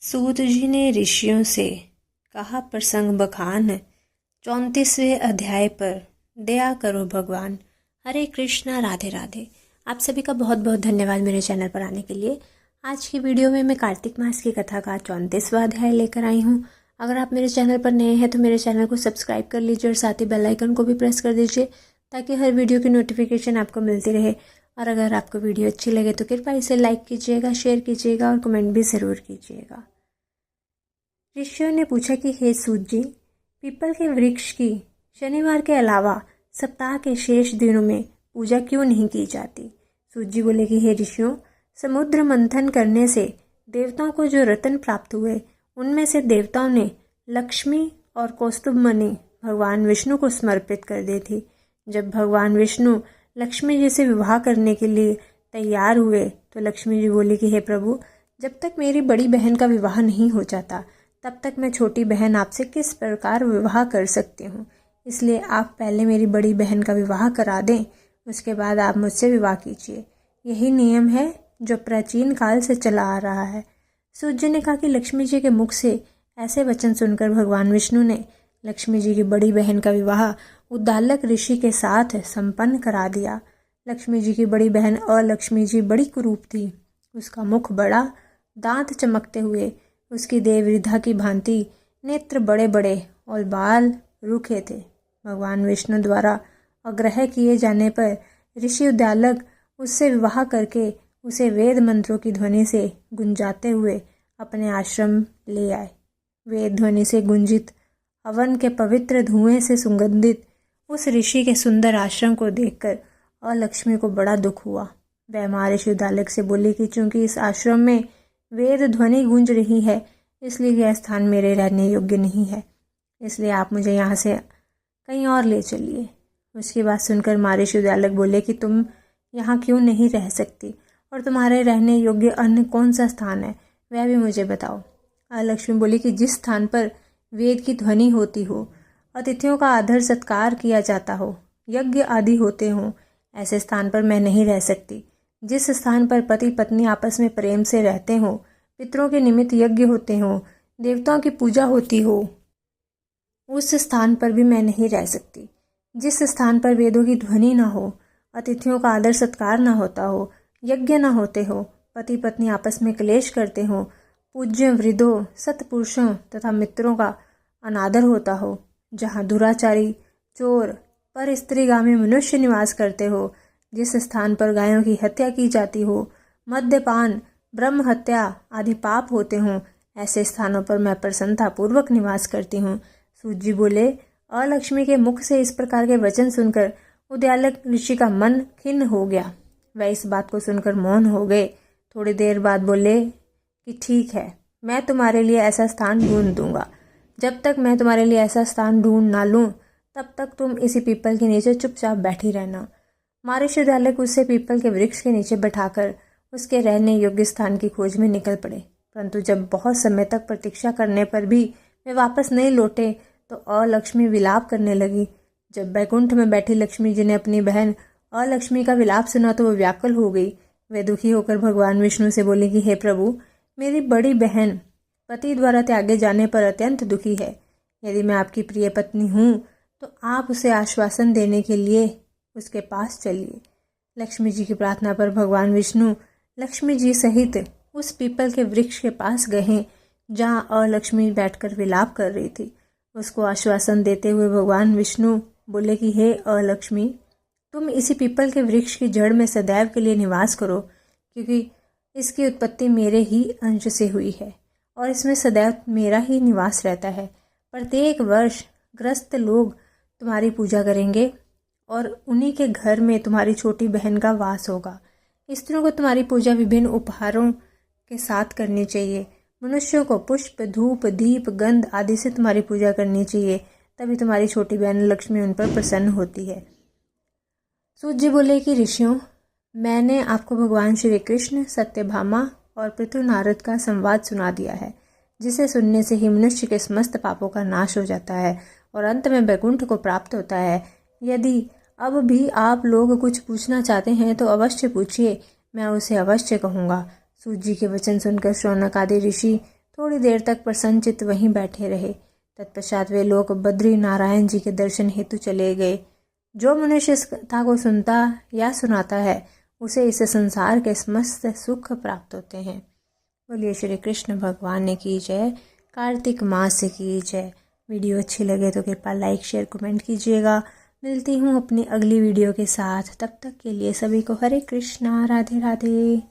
सूत जी ने ऋषियों से कहा प्रसंग बखान 34वें अध्याय पर दया करो भगवान। हरे कृष्णा, राधे राधे। आप सभी का बहुत बहुत धन्यवाद मेरे चैनल पर आने के लिए। आज की वीडियो में मैं कार्तिक मास की कथा का 34वां अध्याय लेकर आई हूँ। अगर आप मेरे चैनल पर नए हैं तो मेरे चैनल को सब्सक्राइब कर लीजिए और साथ ही बेल आइकन को भी प्रेस कर दीजिए ताकि हर वीडियो की नोटिफिकेशन आपको मिलती रहे। और अगर आपको वीडियो अच्छी लगे तो कृपया इसे लाइक कीजिएगा, शेयर कीजिएगा और कमेंट भी ज़रूर कीजिएगा। ऋषियों ने पूछा कि हे सूत जी, पीपल के वृक्ष की शनिवार के अलावा सप्ताह के शेष दिनों में पूजा क्यों नहीं की जाती। सूत जी बोले कि हे ऋषियों, समुद्र मंथन करने से देवताओं को जो रत्न प्राप्त हुए उनमें से देवताओं ने लक्ष्मी और कौस्तुभ मणि भगवान विष्णु को समर्पित कर दी थी। जब भगवान विष्णु लक्ष्मी जी से विवाह करने के लिए तैयार हुए तो लक्ष्मी जी बोली कि हे प्रभु, जब तक मेरी बड़ी बहन का विवाह नहीं हो जाता तब तक मैं छोटी बहन आपसे किस प्रकार विवाह कर सकती हूँ। इसलिए आप पहले मेरी बड़ी बहन का विवाह करा दें, उसके बाद आप मुझसे विवाह कीजिए। यही नियम है जो प्राचीन काल से चला आ रहा है। सूत जी ने कहा कि लक्ष्मी जी के मुख से ऐसे वचन सुनकर भगवान विष्णु ने लक्ष्मी जी की बड़ी बहन का विवाह उद्दालक ऋषि के साथ संपन्न करा दिया। लक्ष्मी जी की बड़ी बहन और लक्ष्मी जी बड़ी कुरूप थी। उसका मुख बड़ा, दांत चमकते हुए, उसकी देह वृद्धा की भांति, नेत्र बड़े बड़े और बाल रूखे थे। भगवान विष्णु द्वारा आग्रह किए जाने पर ऋषि उद्दालक उससे विवाह करके उसे वेद मंत्रों की ध्वनि से गुंजाते हुए अपने आश्रम ले आए। वेद ध्वनि से गुंजित, हवन के पवित्र धुएं से सुगंधित उस ऋषि के सुंदर आश्रम को देखकर अलक्ष्मी को बड़ा दुख हुआ। वह महर्षि उद्दालक से बोली कि चूंकि इस आश्रम में वेद ध्वनि गूंज रही है इसलिए यह स्थान मेरे रहने योग्य नहीं है, इसलिए आप मुझे यहाँ से कहीं और ले चलिए। उसकी बात सुनकर महर्षि उद्दालक बोले कि तुम यहाँ क्यों नहीं रह सकती और तुम्हारे रहने योग्य अन्य कौन सा स्थान है वह भी मुझे बताओ। लक्ष्मी बोली कि जिस स्थान पर वेद की ध्वनि होती हो, अतिथियों का आदर सत्कार किया जाता हो, यज्ञ आदि होते हों, ऐसे स्थान पर मैं नहीं रह सकती। जिस स्थान पर पति पत्नी आपस में प्रेम से रहते हों, पितरों के निमित्त यज्ञ होते हों, देवताओं की पूजा होती हो, उस स्थान पर भी मैं नहीं रह सकती। जिस स्थान पर वेदों की ध्वनि न हो, अतिथियों का आदर सत्कार न होता हो, यज्ञ न होते हो, पति पत्नी आपस में क्लेश करते हों, पूज्य वृद्धों, सत्पुरुषों तथा मित्रों का अनादर होता हो, जहाँ दुराचारी, चोर, पर स्त्रीगामी मनुष्य निवास करते हो, जिस स्थान पर गायों की हत्या की जाती हो, मद्यपान, ब्रह्म हत्या आदि पाप होते हों, ऐसे स्थानों पर मैं प्रसन्नतापूर्वक निवास करती हूँ। सूत जी बोले। अलक्ष्मी के मुख से इस प्रकार के वचन सुनकर उद्दालक ऋषि का मन खिन्न हो गया। वह इस बात को सुनकर मौन हो गए। थोड़ी देर बाद बोले कि ठीक है, मैं तुम्हारे लिए ऐसा स्थान ढूंढ दूंगा। जब तक मैं तुम्हारे लिए ऐसा स्थान ढूंढ ना लूँ तब तक तुम इसी पीपल के नीचे चुपचाप बैठी रहना। महर्षि उद्दालक उसे पीपल के वृक्ष के नीचे बैठाकर उसके रहने योग्य स्थान की खोज में निकल पड़े। परंतु जब बहुत समय तक प्रतीक्षा करने पर भी वे वापस नहीं लौटे तो अलक्ष्मी विलाप करने लगी। जब बैकुंठ में बैठी लक्ष्मी जी ने अपनी बहन अलक्ष्मी का विलाप सुना तो वह व्याकुल हो गई। वे दुखी होकर भगवान विष्णु से बोली कि हे प्रभु, मेरी बड़ी बहन पति द्वारा त्यागे जाने पर अत्यंत दुखी है। यदि मैं आपकी प्रिय पत्नी हूँ तो आप उसे आश्वासन देने के लिए उसके पास चलिए। लक्ष्मी जी की प्रार्थना पर भगवान विष्णु लक्ष्मी जी सहित उस पीपल के वृक्ष के पास गए जहाँ अलक्ष्मी बैठकर विलाप कर रही थी। उसको आश्वासन देते हुए भगवान विष्णु बोले कि हे अलक्ष्मी, तुम इसी पीपल के वृक्ष की जड़ में सदैव के लिए निवास करो, क्योंकि इसकी उत्पत्ति मेरे ही अंश से हुई है और इसमें सदैव मेरा ही निवास रहता है। प्रत्येक वर्ष ग्रस्त लोग तुम्हारी पूजा करेंगे और उन्हीं के घर में तुम्हारी छोटी बहन का वास होगा। स्त्रियों को तुम्हारी पूजा विभिन्न उपहारों के साथ करनी चाहिए। मनुष्यों को पुष्प, धूप, दीप, गंध आदि से तुम्हारी पूजा करनी चाहिए, तभी तुम्हारी छोटी बहन लक्ष्मी उन पर प्रसन्न होती है। सूत जी बोले कि ऋषियों, मैंने आपको भगवान श्री कृष्ण, सत्यभामा और पृथु नारद का संवाद सुना दिया है, जिसे सुनने से ही मनुष्य के समस्त पापों का नाश हो जाता है और अंत में बैकुंठ को प्राप्त होता है। यदि अब भी आप लोग कुछ पूछना चाहते हैं तो अवश्य पूछिए, मैं उसे अवश्य कहूँगा। सूत जी के वचन सुनकर शौनक आदि ऋषि थोड़ी देर तक प्रसन्नचित्त वहीं बैठे रहे। तत्पश्चात वे लोग बद्री नारायण जी के दर्शन हेतु चले गए। जो मनुष्य इस कथा को सुनता या सुनाता है उसे इस संसार के समस्त सुख प्राप्त होते हैं। बोलिए श्री कृष्ण भगवान की जय। कार्तिक मास की जय। वीडियो अच्छी लगे तो कृपया लाइक शेयर कमेंट कीजिएगा। मिलती हूँ अपनी अगली वीडियो के साथ। तब तक के लिए सभी को हरे कृष्णा, राधे राधे।